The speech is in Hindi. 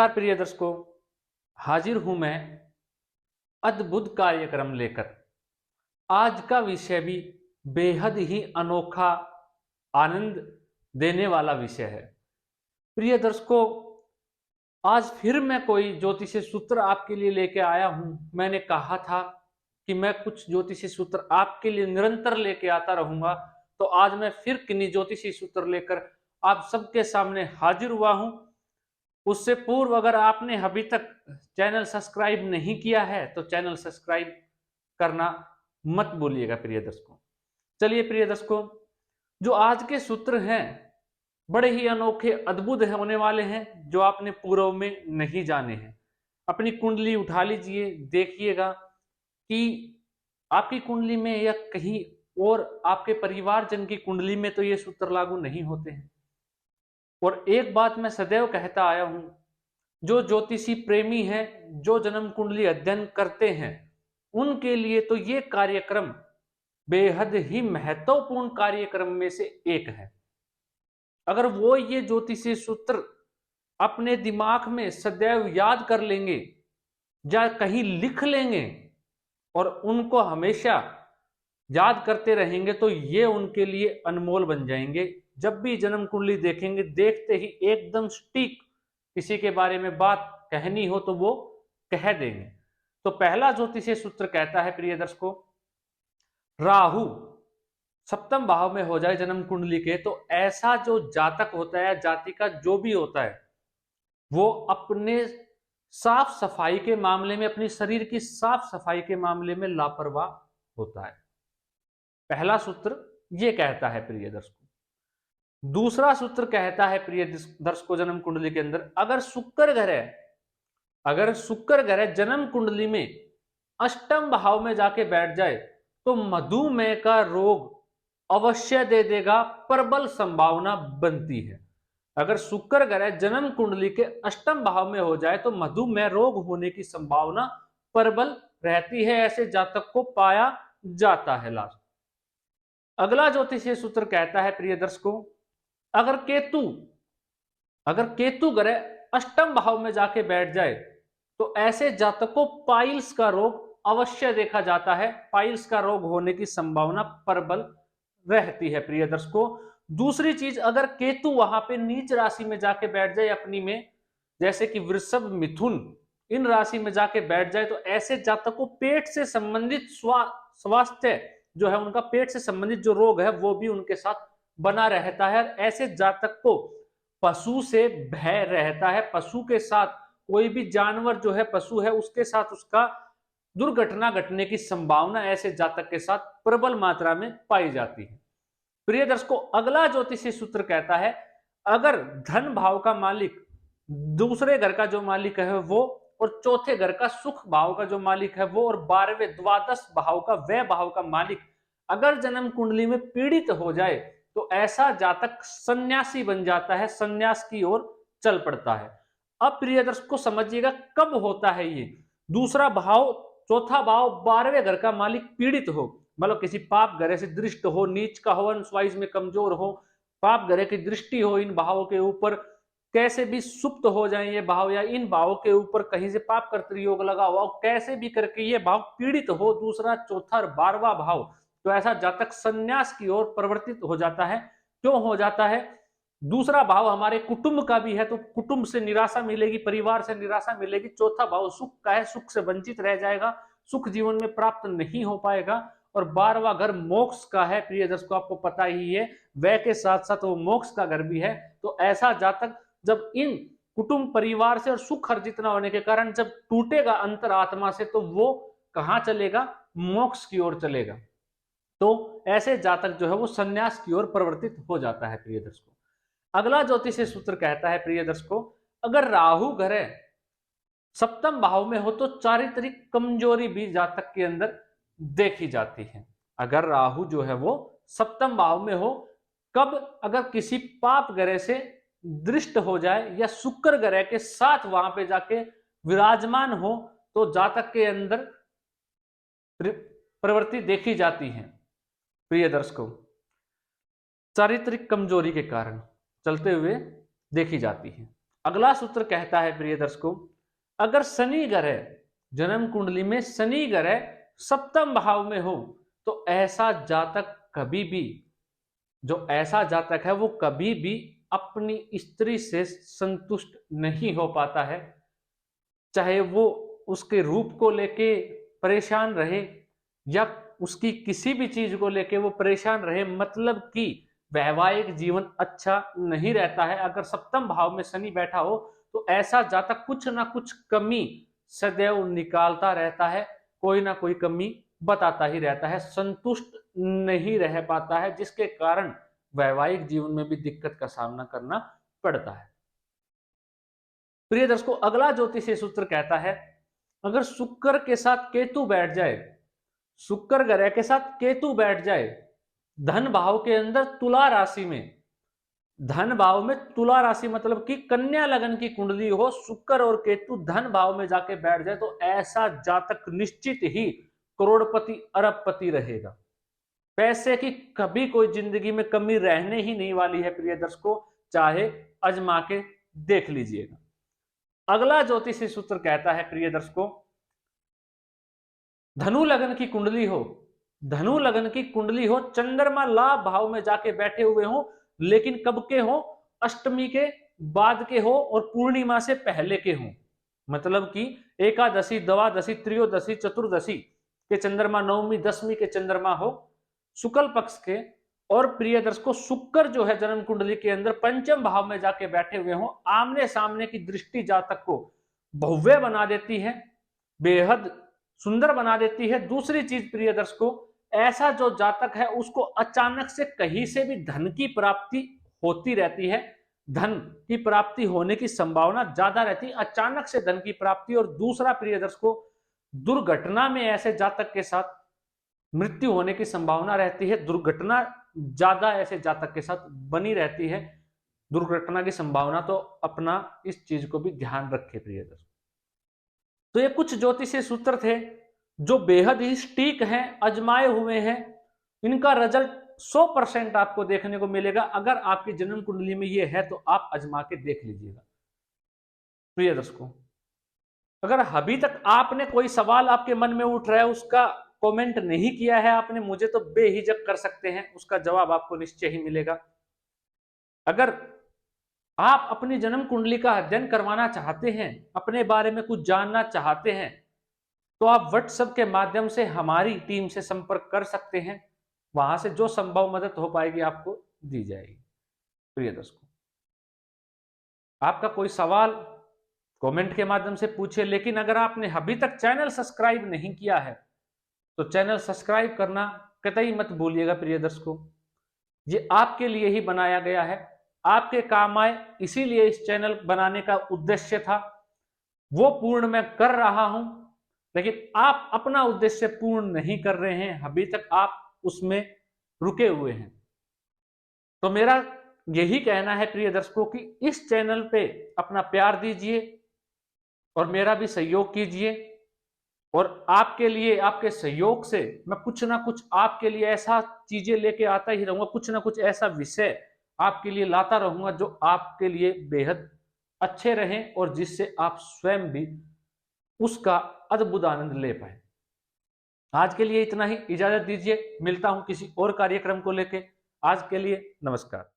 नमस्कार प्रिय दर्शकों, हाजिर हूं मैं अद्भुत कार्यक्रम लेकर। आज का विषय भी बेहद ही अनोखा, आनंद देने वाला विषय है। प्रिय दर्शकों, आज फिर मैं कोई ज्योतिषीय सूत्र आपके लिए लेके आया हूं। मैंने कहा था कि मैं कुछ ज्योतिषीय सूत्र आपके लिए निरंतर लेके आता रहूंगा, तो आज मैं फिर किन्हीं ज्योतिषीय सूत्र लेकर आप सबके सामने हाजिर हुआ हूं। उससे पूर्व अगर आपने अभी तक चैनल सब्सक्राइब नहीं किया है तो चैनल सब्सक्राइब करना मत भूलिएगा प्रिय दर्शकों। चलिए प्रिय दर्शकों, जो आज के सूत्र हैं बड़े ही अनोखे, अद्भुत होने वाले हैं, जो आपने पूर्व में नहीं जाने हैं। अपनी कुंडली उठा लीजिए, देखिएगा कि आपकी कुंडली में या कहीं और आपके परिवारजन की कुंडली में तो ये सूत्र लागू नहीं होते हैं। और एक बात मैं सदैव कहता आया हूं, जो ज्योतिषी प्रेमी हैं, जो जन्म कुंडली अध्ययन करते हैं, उनके लिए तो ये कार्यक्रम बेहद ही महत्वपूर्ण कार्यक्रम में से एक है। अगर वो ये ज्योतिषीय सूत्र अपने दिमाग में सदैव याद कर लेंगे या कहीं लिख लेंगे और उनको हमेशा याद करते रहेंगे, तो ये उनके लिए अनमोल बन जाएंगे। जब भी जन्म कुंडली देखेंगे, देखते ही एकदम सटीक किसी के बारे में बात कहनी हो तो वो कह देंगे। तो पहला ज्योतिषीय सूत्र कहता है प्रिय दर्शकों, राहु सप्तम भाव में हो जाए जन्म कुंडली के, तो ऐसा जो जातक होता है, जाति का जो भी होता है, वो अपने साफ सफाई के मामले में, अपनी शरीर की साफ सफाई के मामले में लापरवाह होता है। पहला सूत्र ये कहता है प्रिय दर्शकों। दूसरा सूत्र कहता है प्रिय दर्शकों, जन्म कुंडली के अंदर अगर शुक्र ग्रह जन्म कुंडली में अष्टम भाव में जाके बैठ जाए तो मधुमेह का रोग अवश्य दे देगा, प्रबल संभावना बनती है। अगर शुक्र ग्रह जन्म कुंडली के अष्टम भाव में हो जाए तो मधुमेह रोग होने की संभावना प्रबल रहती है। ऐसे जातक को पाया जाता है। लास्ट अगला ज्योतिषीय सूत्र कहता है प्रिय दर्शकों, अगर केतु ग्रह अष्टम भाव में जाके बैठ जाए तो ऐसे जातक को पाइल्स का रोग अवश्य देखा जाता है। पाइल्स का रोग होने की संभावना प्रबल रहती है प्रिय दर्शकों। दूसरी चीज, अगर केतु वहां पे नीच राशि में जाके बैठ जाए अपनी में, जैसे कि वृषभ, मिथुन, इन राशि में जाके बैठ जाए, तो ऐसे जातक को पेट से संबंधित स्वास्थ्य जो है, उनका पेट से संबंधित जो रोग है वो भी उनके साथ बना रहता है। ऐसे जातक को पशु से भय रहता है। पशु के साथ, कोई भी जानवर जो है पशु है, उसके साथ उसका दुर्घटना घटने की संभावना ऐसे जातक के साथ प्रबल मात्रा में पाई जाती है। प्रिय दर्शकों, अगला ज्योतिषीय सूत्र कहता है, अगर धन भाव का मालिक, दूसरे घर का जो मालिक है वो, और चौथे घर का सुख भाव का जो मालिक है वो, और 12वें द्वादश भाव का व्यय भाव का मालिक अगर जन्म कुंडली में पीड़ित हो जाए तो ऐसा जातक सन्यासी बन जाता है, सन्यास की ओर चल पड़ता है। अब प्रिय दर्शकों समझिएगा कब होता है ये। दूसरा भाव, चौथा भाव, 12वें घर का मालिक पीड़ित हो, मतलब किसी पाप ग्रह से दृष्ट हो, नीच का हो, अंशवाइज में कमजोर हो, पाप ग्रह की दृष्टि हो इन भावों के ऊपर, कैसे भी सुप्त हो जाए ये भाव, या इन भावों के ऊपर कहीं से पाप कर्तृयोग लगा हुआ, कैसे भी करके ये भाव पीड़ित हो, दूसरा, चौथा और 12वां भाव, तो ऐसा जातक संन्यास की ओर परिवर्तित हो जाता है। क्यों हो जाता है? दूसरा भाव हमारे कुटुंब का भी है, तो कुटुंब से निराशा मिलेगी, परिवार से निराशा मिलेगी। चौथा भाव सुख का है, सुख से वंचित रह जाएगा, सुख जीवन में प्राप्त नहीं हो पाएगा। और 12वां घर मोक्ष का है प्रिय दर्शकों, आपको पता ही है, व्यय के साथ साथ वो मोक्ष का घर भी है। तो ऐसा जातक जब इन कुटुंब परिवार से और सुख अर्जित न होने के कारण जब टूटेगा अंतर आत्मा से, तो वो कहां चलेगा? मोक्ष की ओर चलेगा। तो ऐसे जातक जो है वो संन्यास की ओर परिवर्तित हो जाता है प्रिय दर्शकों। अगला ज्योतिषीय सूत्र कहता है प्रिय दर्शकों, अगर राहु ग्रह सप्तम भाव में हो तो चारित्रिक कमजोरी भी जातक के अंदर देखी जाती है। अगर राहु जो है वो सप्तम भाव में हो, कब? अगर किसी पाप ग्रह से दृष्ट हो जाए या शुक्र ग्रह के साथ वहां पे जाके विराजमान हो, तो जातक के अंदर प्रवृत्ति देखी जाती है प्रिय दर्शकों, चारित्रिक कमजोरी के कारण चलते हुए देखी जाती है। अगला सूत्र कहता है प्रिय दर्शकों, अगर शनि ग्रह जन्म कुंडली में शनि ग्रह सप्तम भाव में हो तो ऐसा जातक कभी भी, जो ऐसा जातक है वो कभी भी अपनी स्त्री से संतुष्ट नहीं हो पाता है। चाहे वो उसके रूप को लेके परेशान रहे या उसकी किसी भी चीज को लेके वो परेशान रहे, मतलब कि वैवाहिक जीवन अच्छा नहीं रहता है। अगर सप्तम भाव में शनि बैठा हो तो ऐसा जातक कुछ ना कुछ कमी सदैव निकालता रहता है, कोई ना कोई कमी बताता ही रहता है, संतुष्ट नहीं रह पाता है, जिसके कारण वैवाहिक जीवन में भी दिक्कत का सामना करना पड़ता है। प्रिय दर्शकों, अगला ज्योतिषीय सूत्र कहता है, अगर शुक्र के साथ केतु बैठ जाए, शुक्र ग्रह के साथ केतु बैठ जाए धन भाव के अंदर तुला राशि में, धन भाव में तुला राशि मतलब कि कन्या लगन की कुंडली हो, शुक्र और केतु धन भाव में जाके बैठ जाए तो ऐसा जातक निश्चित ही करोड़पति अरबपति रहेगा। पैसे की कभी कोई जिंदगी में कमी रहने ही नहीं वाली है प्रिय दर्शकों, चाहे अजमा के देख लीजिएगा। अगला ज्योतिषी सूत्र कहता है प्रिय दर्शकों, धनु लगन की कुंडली हो, धनु लगन की कुंडली हो, चंद्रमा लाभ भाव में जाके बैठे हुए हो, लेकिन कब के हो, अष्टमी के बाद के हो और पूर्णिमा से पहले के हो, मतलब कि एकादशी, द्वादशी, त्रयोदशी, चतुर्दशी के चंद्रमा, नवमी, दसवीं के चंद्रमा हो शुक्ल पक्ष के, और प्रिय दर्शकों शुक्र जो है जन्म कुंडली के अंदर पंचम भाव में जाके बैठे हुए हो, आमने सामने की दृष्टि जातक को भव्य बना देती है, बेहद सुंदर बना देती है। दूसरी चीज प्रिय दर्शकों, ऐसा जो जातक है उसको अचानक से कहीं से भी धन की प्राप्ति होती रहती है, धन की प्राप्ति होने की संभावना ज्यादा रहती है, अचानक से धन की प्राप्ति। और दूसरा प्रिय दर्शकों, दुर्घटना में ऐसे जातक के साथ मृत्यु होने की संभावना रहती है, दुर्घटना ज्यादा ऐसे जातक के साथ बनी रहती है, दुर्घटना की संभावना, तो अपना इस चीज को भी ध्यान रखें प्रिय दर्शकों। तो ये कुछ ज्योतिषीय सूत्र थे जो बेहद ही सटीक हैं, अजमाए हुए हैं, इनका रिजल्ट 100% आपको देखने को मिलेगा। अगर आपकी जन्म कुंडली में ये है तो आप अजमा के देख लीजिएगा। प्रिय दर्शकों, अगर अभी तक आपने कोई सवाल आपके मन में उठ रहा है, उसका कमेंट नहीं किया है आपने, मुझे तो बेहिचक कर सकते हैं, उसका जवाब आपको निश्चय ही मिलेगा। अगर आप अपनी जन्म कुंडली का अध्ययन करवाना चाहते हैं, अपने बारे में कुछ जानना चाहते हैं, तो आप व्हाट्सएप के माध्यम से हमारी टीम से संपर्क कर सकते हैं, वहां से जो संभव मदद हो पाएगी आपको दी जाएगी। प्रिय दर्शकों, आपका कोई सवाल कमेंट के माध्यम से पूछे, लेकिन अगर आपने अभी तक चैनल सब्सक्राइब नहीं किया है तो चैनल सब्सक्राइब करना कतई मत भूलिएगा। प्रिय दर्शकों, ये आपके लिए ही बनाया गया है, आपके काम आए, इसीलिए इस चैनल बनाने का उद्देश्य था, वो पूर्ण मैं कर रहा हूं, लेकिन आप अपना उद्देश्य पूर्ण नहीं कर रहे हैं, अभी तक आप उसमें रुके हुए हैं। तो मेरा यही कहना है प्रिय दर्शकों कि इस चैनल पे अपना प्यार दीजिए और मेरा भी सहयोग कीजिए, और आपके लिए, आपके सहयोग से मैं कुछ ना कुछ आपके लिए ऐसा चीजें लेके आता ही रहूंगा, कुछ ना कुछ ऐसा विषय आपके लिए लाता रहूंगा जो आपके लिए बेहद अच्छे रहें और जिससे आप स्वयं भी उसका अद्भुत आनंद ले पाए। आज के लिए इतना ही, इजाजत दीजिए, मिलता हूं किसी और कार्यक्रम को लेके। आज के लिए नमस्कार।